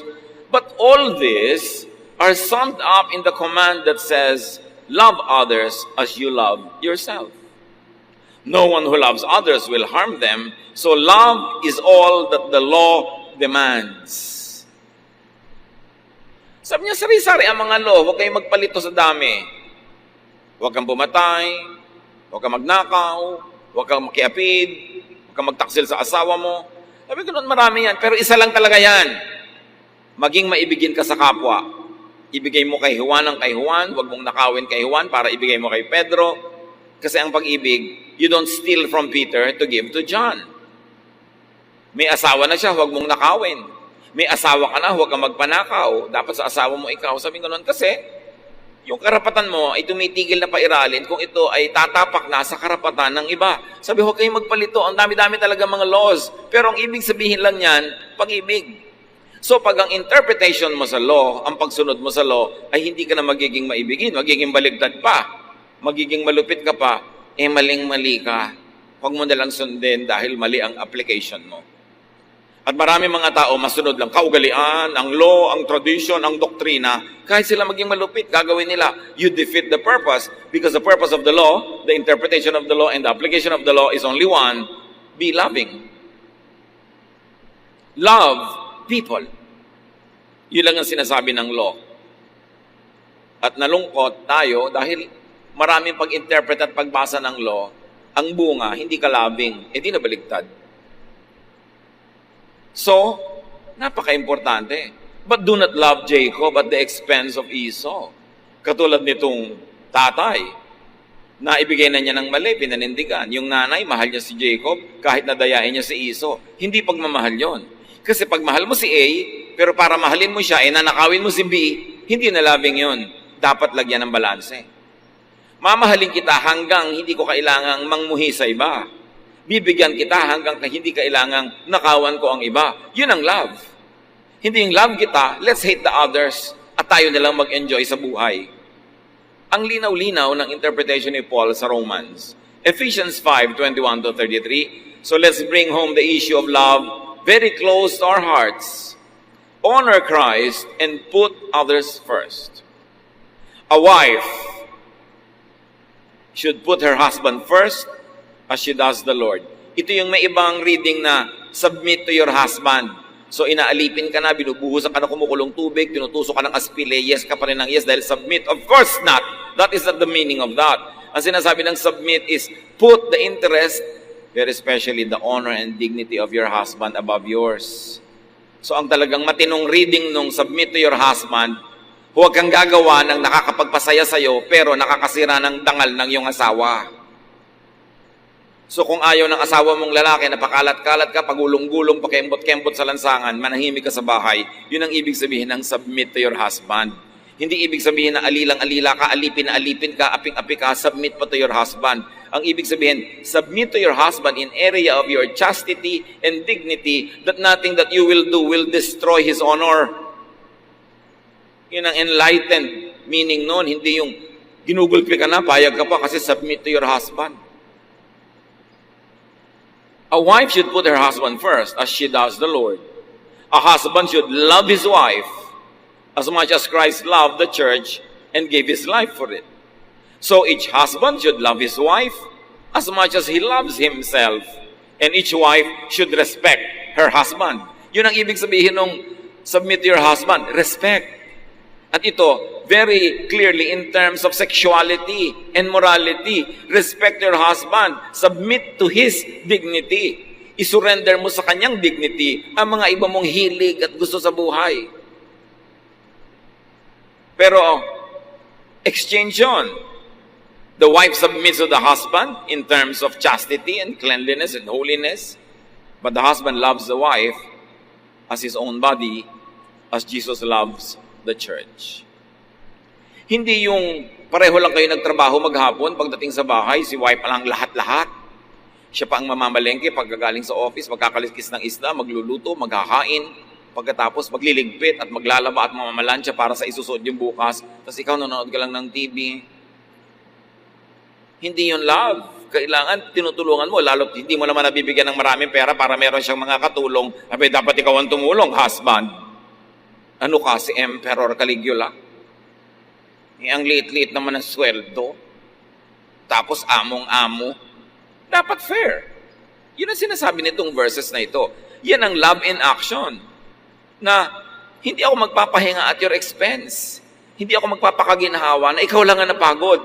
But all this are summed up in the command that says, love others as you love yourself. No one who loves others will harm them, so love is all that the law demands. Sabi niya, sari-sari ang mga law, huwag kayong magpalito sa dami. Huwag kang pumatay, huwag kang magnakaw, huwag kang makiapid, huwag kang magtaksil sa asawa mo. Sabi ko, marami yan, pero isa lang talaga yan. Maging maibigin ka sa kapwa. Ibigay mo kay Juan ang kay Juan, huwag mong nakawin kay Juan para ibigay mo kay Pedro. Kasi ang pag-ibig, you don't steal from Peter to give to John. May asawa na siya, huwag mong nakawin. May asawa ka na, huwag kang magpanakaw. Dapat sa asawa mo ikaw. Sabi ko noon kasi, yung karapatan mo ay tumitigil na pairalin kung ito ay tatapak na sa karapatan ng iba. Sabi, huwag kayong magpalito. Ang dami-dami talaga mga laws. Pero ang ibig sabihin lang yan, pag-ibig. So pag ang interpretation mo sa law, ang pagsunod mo sa law, ay hindi ka na magiging maibigin, magiging baligtad pa, magiging malupit ka pa, maling-mali ka. Huwag mo nalang sundin dahil mali ang application mo. At marami mga tao, masunod lang, kaugalian, ang law, ang tradition, ang doktrina. Kahit sila maging malupit, gagawin nila. You defeat the purpose because the purpose of the law, the interpretation of the law, and the application of the law is only one, be loving. Love people. Yun lang ang sinasabi ng law. At nalungkot tayo dahil maraming pag-interpret at pagbasa ng law, ang bunga, hindi ka loving, di nabaligtad. So, napaka-importante. But do not love Jacob at the expense of Esau. Katulad nitong tatay, na ibigay na niya ng mali, pinanindigan. Yung nanay, mahal niya si Jacob, kahit nadayain niya si Esau. Hindi pagmamahal yon. Kasi pag mahal mo si A, pero para mahalin mo siya, nanakawin mo si B, hindi na loving yon. Dapat lagyan ng balanse. Mamahalin kita hanggang hindi ko kailangang mangmuhi sa iba. Bibigyan kita hanggang hindi kailangang nakawan ko ang iba. Yun ang love. Hindi yung love kita, let's hate the others at tayo nilang mag-enjoy sa buhay. Ang linaw-linaw ng interpretation ni Paul sa Romans. Ephesians 5:21-33. So let's bring home the issue of love very close to our hearts. Honor Christ and put others first. A wife should put her husband first as she does the Lord. Ito yung may ibang reading na submit to your husband. So inaalipin ka na, binubuhusan ka na kumukulong tubig, tinutusok ka ng aspile, yes ka pa rin ng yes dahil submit. Of course not. That is not the meaning of that. Ang sinasabi ng submit is put the interest, very especially the honor and dignity of your husband above yours. So ang talagang matinong reading nung submit to your husband, huwag kang gagawa ng nakakapagpasaya sa'yo pero nakakasira ng dangal ng iyong asawa. So kung ayaw ng asawa mong lalaki na pakalat-kalat ka, pagulong-gulong, pakembot-kembot sa lansangan, manahimik ka sa bahay, yun ang ibig sabihin ng submit to your husband. Hindi ibig sabihin na alilang-alila ka, alipin na alipin ka, aping-api ka, submit pa to your husband. Ang ibig sabihin, submit to your husband in area of your chastity and dignity that nothing that you will do will destroy his honor. Yun ang enlightened meaning nun, hindi yung ginugulpi ka na, payag ka pa kasi submit to your husband. A wife should put her husband first as she does the Lord. A husband should love his wife as much as Christ loved the church and gave his life for it. So each husband should love his wife as much as he loves himself. And each wife should respect her husband. Yun ang ibig sabihin ng submit to your husband, respect. At ito, very clearly in terms of sexuality and morality, respect your husband, submit to his dignity. Isurrender mo sa kanyang dignity ang mga iba mong hilig at gusto sa buhay. Pero, exchange yun. The wife submits to the husband in terms of chastity and cleanliness and holiness, but the husband loves the wife as his own body, as Jesus loves the church. Hindi yung pareho lang kayo nagtrabaho maghapon, pagdating sa bahay, si wife lang lahat-lahat. Siya pa ang mamamalengke, pagkagaling sa office, magkakaliskis ng isda, magluluto, maghahain, pagkatapos magliligpit at maglalaba at mamamalansya para sa isusod yung bukas. Tapos ikaw nanonood ka lang ng TV. Hindi yun love. Kailangan tinutulungan mo, lalo hindi mo naman nabibigyan ng maraming pera para meron siyang mga katulong. Sabi, dapat ikaw ang tumulong, husband. Ano ka, si Emperor Caligula? Ang liit-liit naman ng sweldo. Tapos among-amo. Dapat fair. Yun ang sinasabi nitong verses na ito. Yan ang love in action. Na hindi ako magpapahinga at your expense. Hindi ako magpapakaginhawa na ikaw lang ang napagod.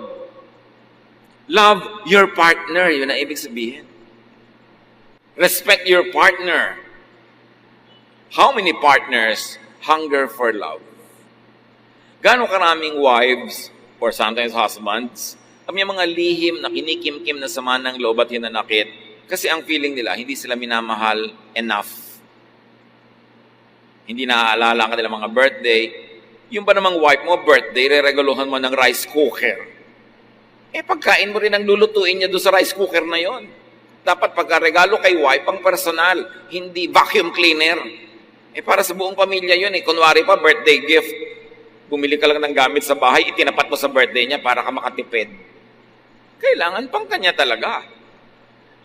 Love your partner. Yun ang ibig sabihin. Respect your partner. How many partners hunger for love? Gano'ng karaming wives or sometimes husbands ang mga lihim na kinikim-kim na sama ng loob at hinanakit kasi ang feeling nila hindi sila minamahal enough. Hindi naaalala ka nila mga birthday. Yung pa namang wife mo, birthday, re-regaluhan mo ng rice cooker. Pagkain mo rin ang lulutuin niya doon sa rice cooker na yon. Dapat pagka-regalo kay wife, pang personal, hindi vacuum cleaner. Para sa buong pamilya yun. Kunwari pa, birthday gift. Bumili ka lang ng gamit sa bahay, itinapat mo sa birthday niya para ka makatipid. Kailangan pang kanya talaga.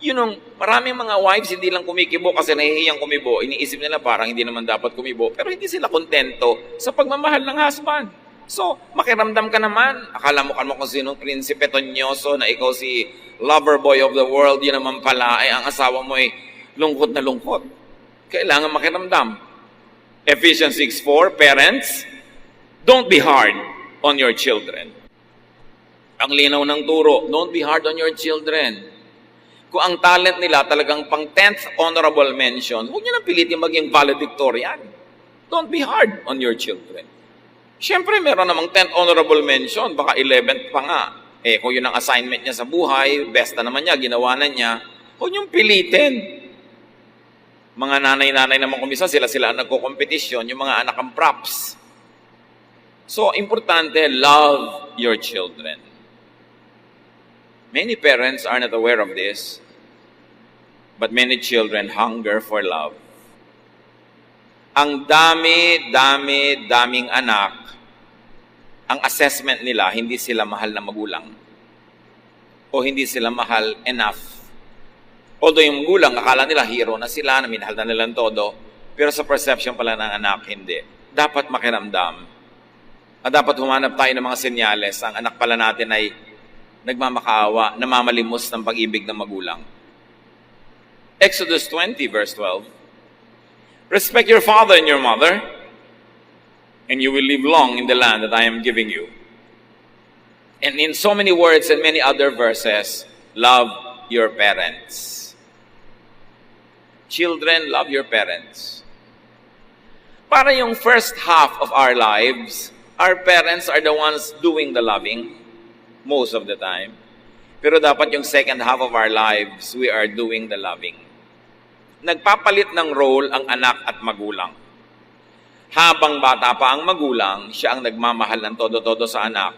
Yun ang maraming mga wives hindi lang kumikibo kasi nahihiyang kumibo. Iniisip nila parang hindi naman dapat kumibo. Pero hindi sila kontento sa pagmamahal ng husband. So, makiramdam ka naman. Akala mo kung sinong prinsipe tonyoso na ikaw si lover boy of the world. Yun naman pala ay ang asawa mo ay lungkot na lungkot. Kailangan makiramdam. Ephesians 6:4, parents, don't be hard on your children. Ang linaw ng turo, don't be hard on your children. Kung ang talent nila talagang pang 10th honorable mention, huwag nyo nang pilitin maging valedictorian. Don't be hard on your children. Siyempre, meron namang 10th honorable mention, baka 11th pa nga. Kung yun ang assignment niya sa buhay, best na naman niya, ginawa na niya, huwag niyong pilitin. Mga nanay-nanay naman kumisa, sila ang nagko-competition, yung mga anak ang props. So, importante, love your children. Many parents are not aware of this, but many children hunger for love. Ang daming anak, ang assessment nila, hindi sila mahal na magulang. O hindi sila mahal enough. Although yung magulang, akala nila hero na sila, na minahal na nilang todo, pero sa perception pala ng anak, hindi. Dapat makiramdam. At dapat humanap tayo ng mga senyales. Ang anak pala natin ay nagmamakaawa, namamalimos ng pag-ibig ng magulang. Exodus 20, verse 12. Respect your father and your mother, and you will live long in the land that I am giving you. And in so many words and many other verses, love your parents. Children, love your parents. Para yung first half of our lives, our parents are the ones doing the loving most of the time. Pero dapat yung second half of our lives, we are doing the loving. Nagpapalit ng role ang anak at magulang. Habang bata pa ang magulang, siya ang nagmamahal ng todo-todo sa anak.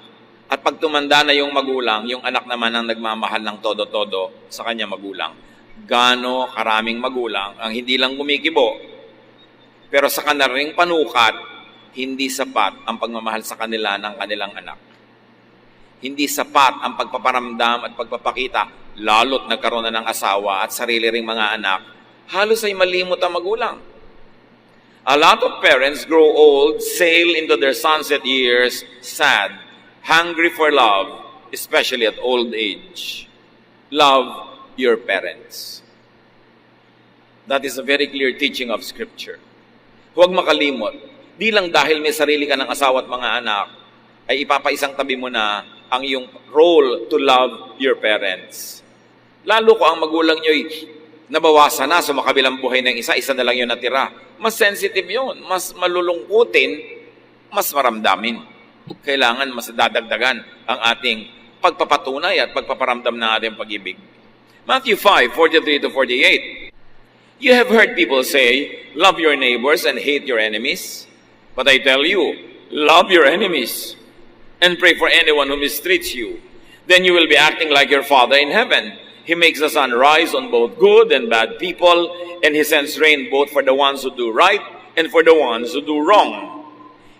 At pag tumanda na yung magulang, yung anak naman ang nagmamahal ng todo-todo sa kanya magulang. Gaano karaming magulang ang hindi lang kumikibo, pero sa kanilang panukat, hindi sapat ang pagmamahal sa kanila ng kanilang anak. Hindi sapat ang pagpaparamdam at pagpapakita, lalo't nagkaroon na ng asawa at sarili ring mga anak, halos ay malimot ang magulang. A lot of parents grow old, sail into their sunset years, sad, hungry for love, especially at old age. Love your parents. That is a very clear teaching of Scripture. Huwag makalimot. Di lang dahil may sarili ka ng asawa at mga anak, ay ipapaisang tabi mo na ang iyong role to love your parents. Lalo ko ang magulang nyo'y nabawasan na sa makabilang buhay ng isa na lang yun natira. Mas sensitive yun, mas malulungkutin, mas maramdamin. Kailangan mas dadagdagan ang ating pagpapatunay at pagpaparamdam ng ating pag-ibig. Matthew 5:43-48. You have heard people say, love your neighbors and hate your enemies. But I tell you, love your enemies and pray for anyone who mistreats you. Then you will be acting like your Father in heaven. He makes the sun rise on both good and bad people, and He sends rain both for the ones who do right and for the ones who do wrong.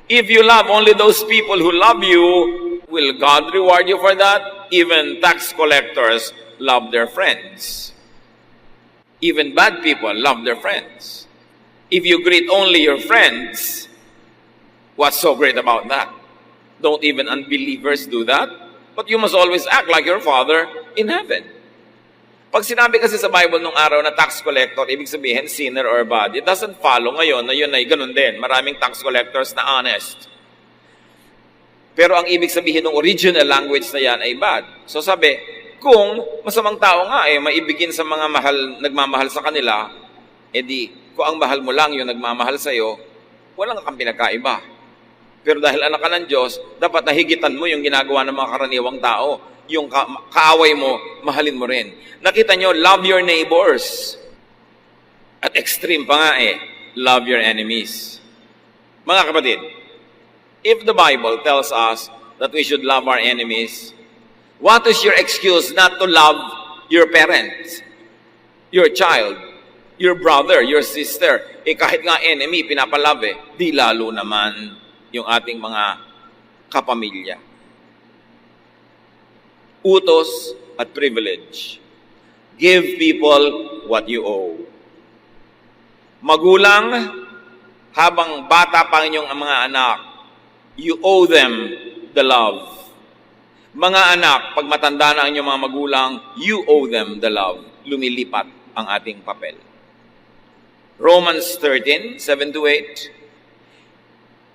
If you love only those people who love you, will God reward you for that? Even tax collectors love their friends. Even bad people love their friends. If you greet only your friends, what's so great about that? Don't even unbelievers do that? But you must always act like your Father in heaven. Pag sinabi kasi sa Bible nung araw na tax collector, ibig sabihin sinner or bad, it doesn't follow ngayon na yun ay ganun din. Maraming tax collectors na honest. Pero ang ibig sabihin ng original language na yan ay bad. So sabi, kung masamang tao nga maibigin sa mga nagmamahal sa kanila, edi kung ang mahal mo lang yung nagmamahal sa iyo, walang kang pinagkaiba. Pero dahil anak ka ng Diyos, dapat nahigitan mo yung ginagawa ng mga karaniwang tao. Yung kaaway mo, mahalin mo rin. Nakita nyo, love your neighbors. At extreme pa nga love your enemies. Mga kapatid, if the Bible tells us that we should love our enemies, what is your excuse not to love your parents, your child, your brother, your sister? Kahit nga enemy, pinapalove di lalo naman yung ating mga kapamilya. Utos at privilege. Give people what you owe. Magulang, habang bata pa inyong mga anak, you owe them the love. Mga anak, pag matanda na ang inyong mga magulang, you owe them the love. Lumilipat ang ating papel. Romans 13:7-8.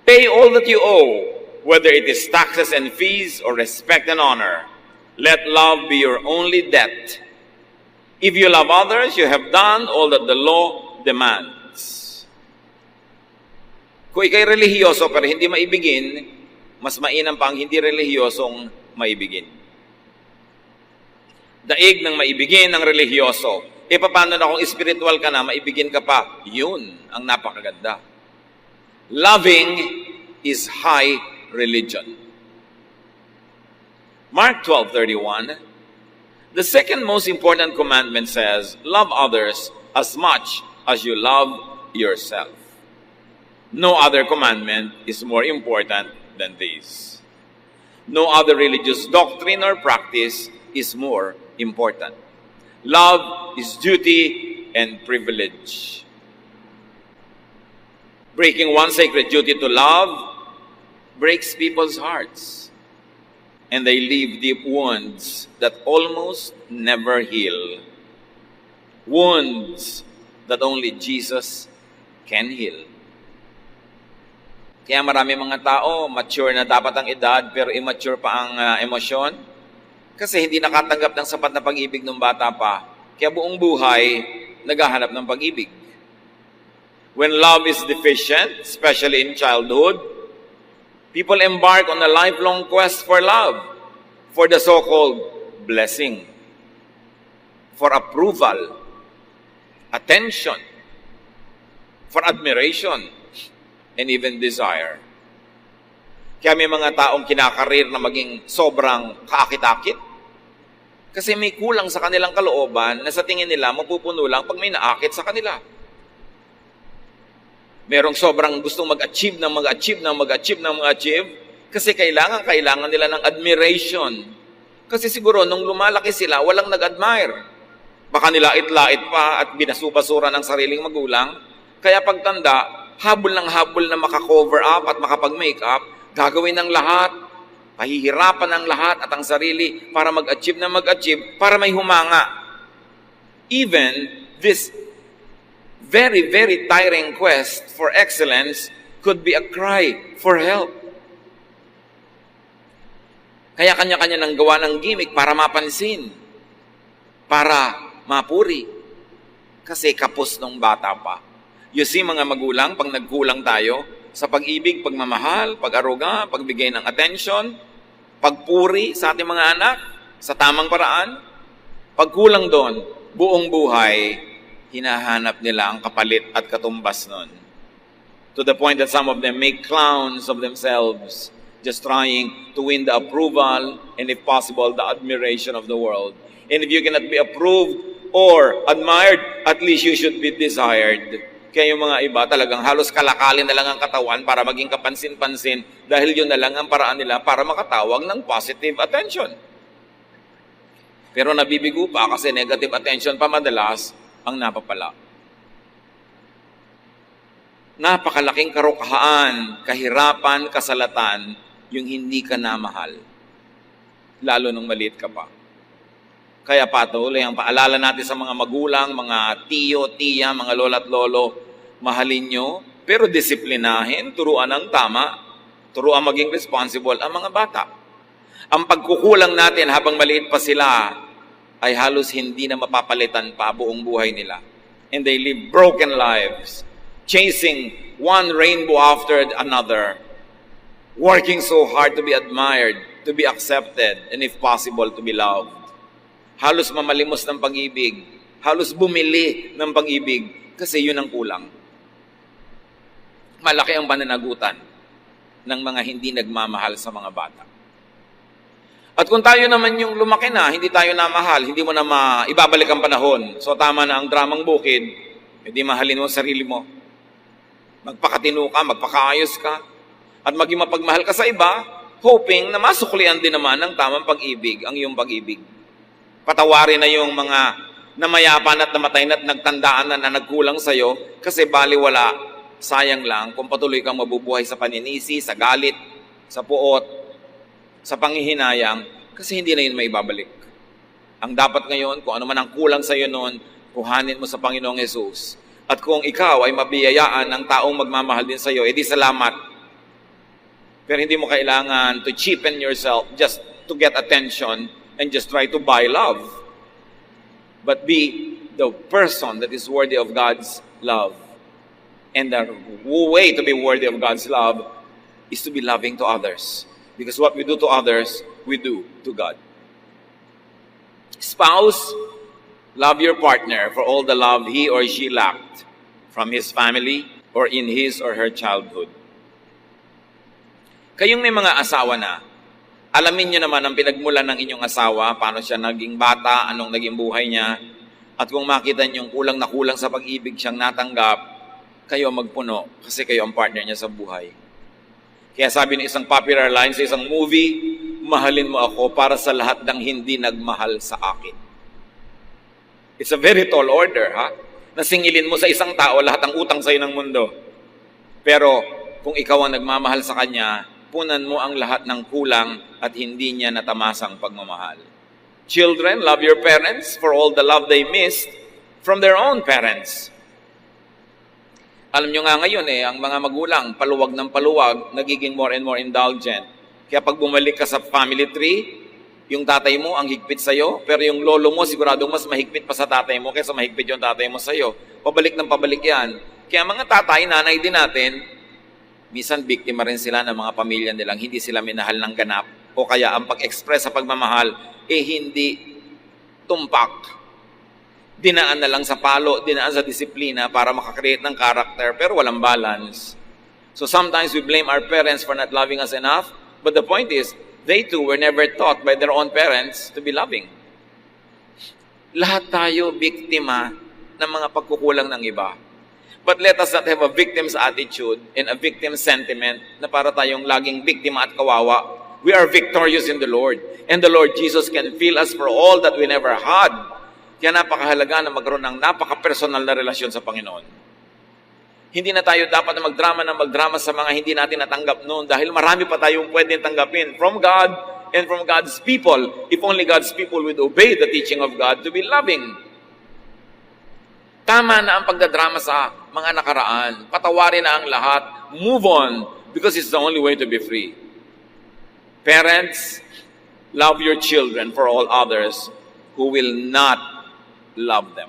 Pay all that you owe, whether it is taxes and fees or respect and honor. Let love be your only debt. If you love others, you have done all that the law demands. Kung ikay relihiyoso pero hindi maibigin, mas mainam pa ang hindi relihiyosong maibigin. Daig ng maibigin ng relihiyoso. E paano na kung spiritual ka na, maibigin ka pa? Yun ang napakaganda. Loving is high religion. Mark 12:31, the second most important commandment says, love others as much as you love yourself. No other commandment is more important than this. No other religious doctrine or practice is more important. Love is duty and privilege. Breaking one sacred duty to love breaks people's hearts, and they leave deep wounds that almost never heal. Wounds that only Jesus can heal. Kaya marami mga tao, mature na dapat ang edad, pero immature pa ang emosyon. Kasi hindi nakatanggap ng sapat na pag-ibig ng bata pa. Kaya buong buhay, naghahanap ng pag-ibig. When love is deficient, especially in childhood, people embark on a lifelong quest for love, for the so-called blessing, for approval, attention, for admiration, and even desire. Kaya may mga taong kinakarir na maging sobrang kaakit-akit. Kasi may kulang sa kanilang kalooban na sa tingin nila mapupuno lang pag may naakit sa kanila. Merong sobrang gustong mag-achieve kasi kailangan nila ng admiration. Kasi siguro nung lumalaki sila, walang nag-admire. Baka nilait-lait pa at binasubasura ng sariling magulang. Kaya pagtanda, habol na maka-cover up at makapag-make-up, gagawin ng lahat, pahihirapan ng lahat at ang sarili para mag-achieve, para may humanga. Even this very, very tiring quest for excellence could be a cry for help. Kaya kanya-kanya nang gawa ng gimmick para mapansin, para mapuri. Kasi kapos nung bata pa. You see, mga magulang, pag nagkulang tayo sa pag-ibig, pagmamahal, pag-aruga, pagbigay ng attention, pagpuri sa ating mga anak, sa tamang paraan, pagkulang doon, buong buhay, hinahanap nila ang kapalit at katumbas nun. To the point that some of them make clowns of themselves, just trying to win the approval and if possible, the admiration of the world. And if you cannot be approved or admired, at least you should be desired. Kaya yung mga iba talagang halos kalakalin na lang ang katawan para maging kapansin-pansin dahil yun na lang ang paraan nila para makatawag ng positive attention. Pero nabibigo pa kasi negative attention pa madalas ang napapala. Napakalaking karukahaan, kahirapan, kasalatan, yung hindi ka namahal. Lalo nung maliit ka pa. Kaya patuloy ang paalala natin sa mga magulang, mga tiyo, tiya, mga lola at lolo, mahalin nyo, pero disiplinahin, turuan ang tama, turuan maging responsible ang mga bata. Ang pagkukulang natin habang maliit pa sila ay halos hindi na mapapalitan pa buong buhay nila. And they live broken lives, chasing one rainbow after another, working so hard to be admired, to be accepted, and if possible, to be loved. Halos mamalimos ng pag-ibig, halos bumili ng pag-ibig kasi yun ang kulang. Malaki ang pananagutan ng mga hindi nagmamahal sa mga bata. At kung tayo naman yung lumaki na, hindi tayo namahal, hindi mo na ibabalik ang panahon. So tama na ang dramang bukid, hindi mahalin mo sarili mo. Magpakatino ka, magpakaayos ka, at maging mapagmahal ka sa iba, hoping na masuklian din naman ng tamang pag-ibig, ang iyong pag-ibig. Patawarin na yung mga namayapan at namatay na at nagtandaan na nagkulang sa'yo kasi baliwala, sayang lang kung patuloy kang mabubuhay sa paninisi, sa galit, sa puot, sa panghihinayang kasi hindi na yun maibabalik. Ang dapat ngayon, kung ano man ang kulang sa'yo noon, kuhanin mo sa Panginoong Jesus. At kung ikaw ay mabiyayaan ng taong magmamahal din sa'yo, edi salamat. Pero hindi mo kailangan to cheapen yourself just to get attention and just try to buy love. But be the person that is worthy of God's love. And the way to be worthy of God's love is to be loving to others. Because what we do to others, we do to God. Spouse, love your partner for all the love he or she lacked from his family or in his or her childhood. Kayong may mga asawa na, alamin nyo naman ang pinagmulan ng inyong asawa, paano siya naging bata, anong naging buhay niya, at kung makita nyo kulang na kulang sa pag-ibig siyang natanggap, kayo magpuno kasi kayo ang partner niya sa buhay. Kaya sabi ng isang popular line sa isang movie, mahalin mo ako para sa lahat ng hindi nagmahal sa akin. It's a very tall order, ha? Nasingilin mo sa isang tao lahat ng utang sa'yo ng mundo. Pero kung ikaw ang nagmamahal sa kanya, punan mo ang lahat ng kulang at hindi niya natamasang pagmamahal. Children, love your parents for all the love they missed from their own parents. Alam nyo nga ngayon ang mga magulang, paluwag ng paluwag, nagiging more and more indulgent. Kaya pag bumalik ka sa family tree, yung tatay mo ang higpit sa'yo, pero yung lolo mo siguradong mas mahigpit pa sa tatay mo kaysa mahigpit yung tatay mo sa'yo. Pabalik ng pabalik yan. Kaya mga tatay, nanay din natin, minsan biktima rin sila ng mga pamilya nilang hindi sila minahal ng ganap. O kaya ang pag-express sa pagmamahal, hindi tumpak. Dinaan na lang sa palo, dinaan sa disiplina para makakreate ng character, pero walang balance. So sometimes we blame our parents for not loving us enough, but the point is, they too were never taught by their own parents to be loving. Lahat tayo biktima ng mga pagkukulang ng iba. But let us not have a victim's attitude and a victim's sentiment na para tayong laging biktima at kawawa. We are victorious in the Lord. And the Lord Jesus can fill us for all that we never had. Kaya napakahalaga na magkaroon ng napaka-personal na relasyon sa Panginoon. Hindi na tayo dapat na magdrama sa mga hindi natin natanggap noon dahil marami pa tayong pwedeng tanggapin from God and from God's people. If only God's people would obey the teaching of God to be loving. Tama na ang pagdadrama sa mga nakaraan. Patawarin na ang lahat. Move on because it's the only way to be free. Parents, love your children for all others who will not love them.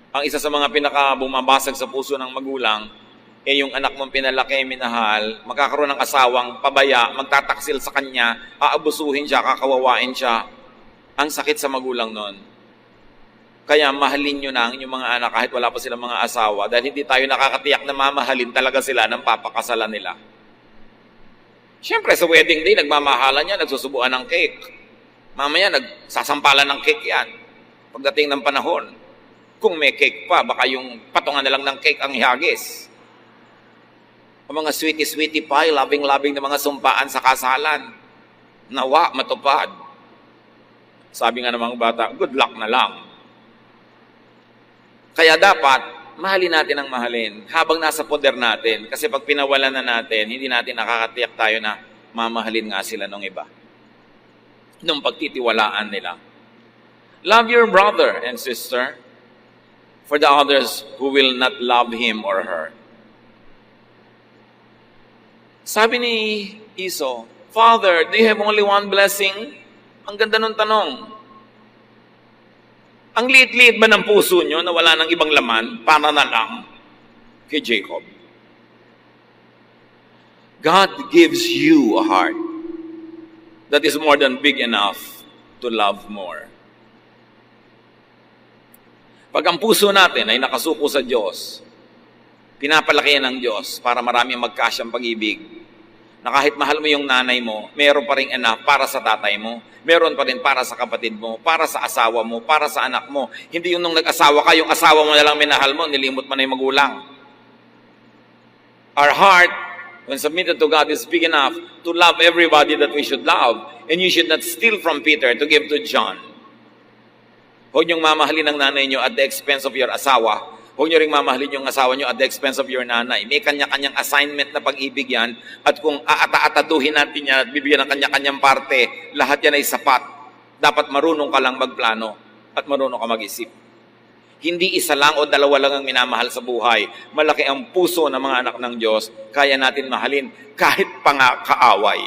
Ang isa sa mga pinaka-bumabasag sa puso ng magulang, yung anak mong pinalaki, minahal, magkakaroon ng asawang pabaya, magtataksil sa kanya, aabusuhin siya, kakawawain siya. Ang sakit sa magulang nun. Kaya mahalin nyo na ang inyong mga anak kahit wala pa silang mga asawa dahil hindi tayo nakakatiyak na mamahalin talaga sila ng papakasalan nila. Siyempre, sa wedding day, nagmamahalan niya, nagsusubuan ng cake. Mamaya, nagsasampalan ng cake yan. Pagdating ng panahon, kung may cake pa, baka yung patungan na lang ng cake ang ihagis. Ang mga sweetie-sweetie pie, loving-loving na mga sumpaan sa kasalan. Nawa, matupad. Sabi nga ng mga bata, good luck na lang. Kaya dapat, mahalin natin ang mahalin habang nasa poder natin. Kasi pag pinawalan na natin, hindi natin nakakatiyak tayo na mamahalin nga sila ng iba. Nung pagtitiwalaan nila. Love your brother and sister for the others who will not love him or her. Sabi ni Esau, Father, do you have only one blessing? Ang ganda ng tanong. Ang liit-liit ba ng puso nyo na wala ng ibang laman para na lang kay Jacob? God gives you a heart that is more than big enough to love more. Pag ang puso natin ay nakasuko sa Diyos, pinapalaki ng Diyos para marami magkasyang pag-ibig, na kahit mahal mo yung nanay mo, meron pa rin enough para sa tatay mo, meron pa rin para sa kapatid mo, para sa asawa mo, para sa anak mo. Hindi yung nung nag-asawa ka, yung asawa mo na lang minahal mo, nilimot mo na yung magulang. Our heart, when submitted to God, is big enough to love everybody that we should love. And you should not steal from Peter to give to John. Huwag niyong mamahalin ang nanay niyo at the expense of your asawa. Huwag niyo ring mamahalin yung asawa niyo at the expense of your nanay. May kanya-kanyang assignment na pag-ibig yan. At kung aata-ataduhin natin yan at bibigyan ng kanya-kanyang parte, lahat yan ay sapat. Dapat marunong ka lang magplano at marunong ka mag-isip. Hindi isa lang o dalawa lang ang minamahal sa buhay. Malaki ang puso ng mga anak ng Diyos. Kaya natin mahalin kahit pa nga kaaway.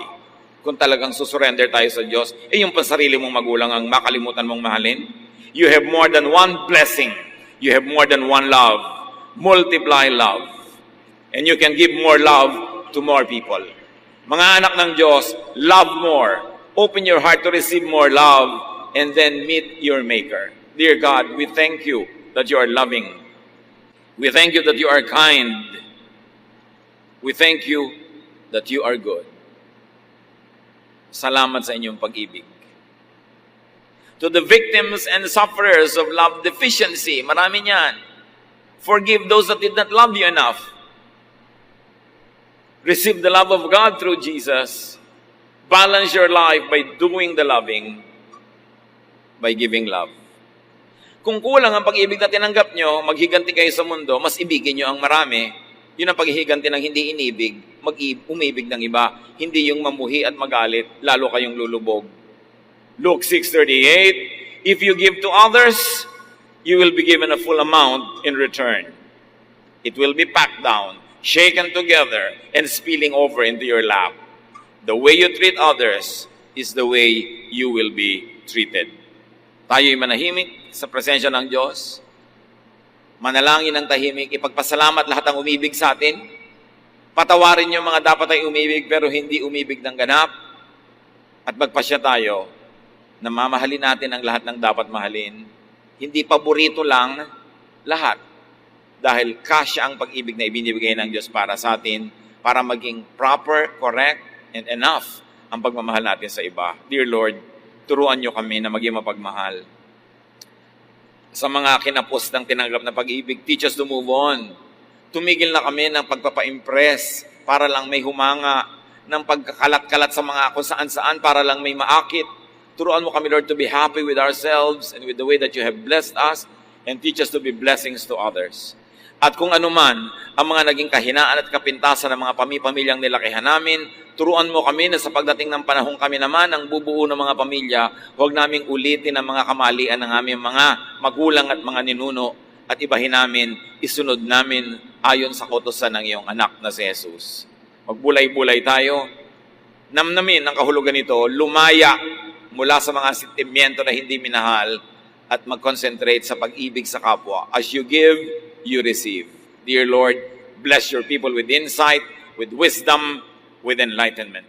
Kung talagang susurrender tayo sa Diyos, yung pansarili mong magulang ang makalimutan mong mahalin. You have more than one blessing. You have more than one love. Multiply love. And you can give more love to more people. Mga anak ng Diyos, love more. Open your heart to receive more love and then meet your Maker. Dear God, we thank you that you are loving. We thank you that you are kind. We thank you that you are good. Salamat sa inyong pag-ibig. To the victims and sufferers of love deficiency, marami niyan. Forgive those that did not love you enough. Receive the love of God through Jesus. Balance your life by doing the loving, by giving love. Kung kulang ang pag-ibig na tinanggap nyo, maghiganti kayo sa mundo, mas ibigin nyo ang marami. Yun ang paghihiganti ng hindi inibig, umibig ng iba. Hindi yung mamuhi at magalit, lalo kayong lulubog. Luke 6:38, if you give to others, you will be given a full amount in return. It will be packed down, shaken together, and spilling over into your lap. The way you treat others is the way you will be treated. Tayo'y manahimik sa presensya ng Diyos. Manalangin ng tahimik, ipagpasalamat lahat ang umibig sa atin. Patawarin yung mga dapat ay umibig pero hindi umibig ng ganap. At magpasya tayo na mamahalin natin ang lahat ng dapat mahalin. Hindi paborito lang lahat. Dahil kasya ang pag-ibig na ibinibigay ng Diyos para sa atin, para maging proper, correct, and enough ang pagmamahal natin sa iba. Dear Lord, turuan niyo kami na maging mapagmahal. Sa mga kinapos ng tinanggap na pag-ibig, teach us to move on. Tumigil na kami ng pagpapa-impress para lang may humanga, ng pagkakalat-kalat sa mga kung saan-saan para lang may maakit. Turuan mo kami, Lord, to be happy with ourselves and with the way that you have blessed us, and teach us to be blessings to others. At kung anuman ang mga naging kahinaan at kapintasan ng mga pamilyang nilakihan namin, turuan mo kami na sa pagdating ng panahon kami naman ang bubuo ng mga pamilya, huwag naming ulitin ang mga kamalian ng aming mga magulang at mga ninuno at ibahin namin, isunod namin ayon sa kautusan ng iyong anak na si Jesus. Magbulay-bulay tayo, namnamin ang kahulugan nito, lumaya mula sa mga sentimiento na hindi minahal at mag-concentrate sa pag-ibig sa kapwa. As you give, you receive. Dear Lord, bless your people with insight, with wisdom, with enlightenment.